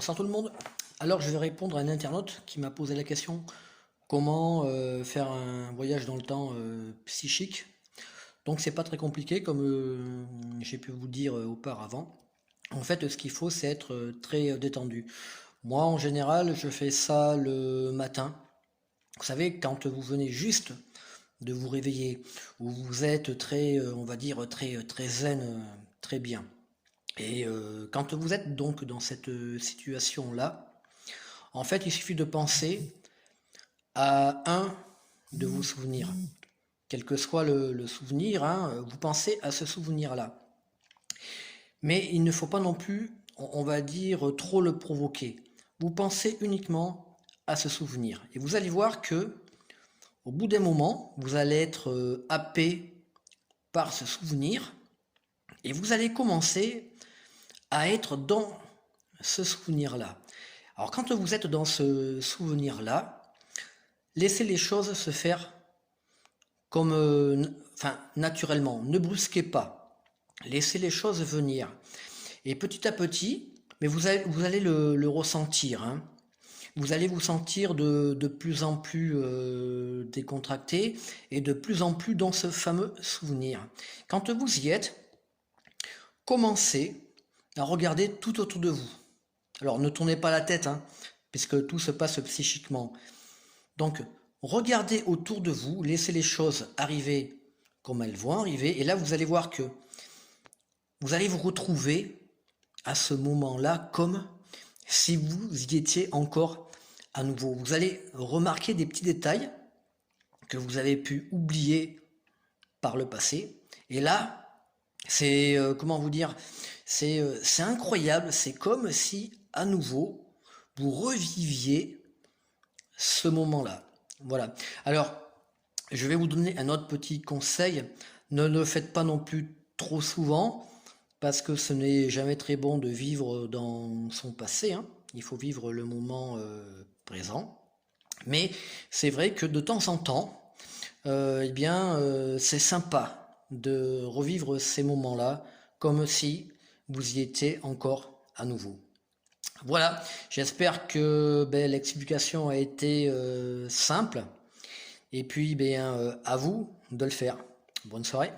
Bonsoir tout le monde. Alors je vais répondre à un internaute qui m'a posé la question comment faire un voyage dans le temps psychique. Donc c'est pas très compliqué comme j'ai pu vous dire auparavant. En fait ce qu'il faut c'est être très détendu. Moi en général je fais ça le matin. Vous savez quand vous venez juste de vous réveiller, où vous êtes très on va dire très zen, très bien. Et quand vous êtes donc dans cette situation-là, en fait, il suffit de penser à un de vos souvenirs. Quel que soit le souvenir, hein, vous pensez à ce souvenir-là. Mais il ne faut pas non plus, on va dire, trop le provoquer. Vous pensez uniquement à ce souvenir. Et vous allez voir que, au bout d'un moment, vous allez être happé par ce souvenir et vous allez commencer à être dans ce souvenir-là. Alors quand vous êtes dans ce souvenir-là, laissez les choses se faire comme, naturellement. Ne brusquez pas. Laissez les choses venir. Et petit à petit, mais vous allez le ressentir. Hein. Vous allez vous sentir de plus en plus décontracté et de plus en plus dans ce fameux souvenir. Quand vous y êtes, commencez à regarder tout autour de vous. Alors ne tournez pas la tête, hein, puisque tout se passe psychiquement. Donc regardez autour de vous, laissez les choses arriver comme elles vont arriver, et là vous allez voir que vous allez vous retrouver à ce moment-là comme si vous y étiez encore à nouveau. Vous allez remarquer des petits détails que vous avez pu oublier par le passé, et là c'est comment vous dire, c'est incroyable, c'est comme si à nouveau vous reviviez ce moment-là. Voilà. Alors, je vais vous donner un autre petit conseil. Ne le faites pas non plus trop souvent, parce que ce n'est jamais très bon de vivre dans son passé. Hein. Il faut vivre le moment présent. Mais c'est vrai que de temps en temps, c'est sympa de revivre ces moments-là comme si vous y étiez encore à nouveau. Voilà, j'espère que l'explication a été simple. Et puis, à vous de le faire. Bonne soirée.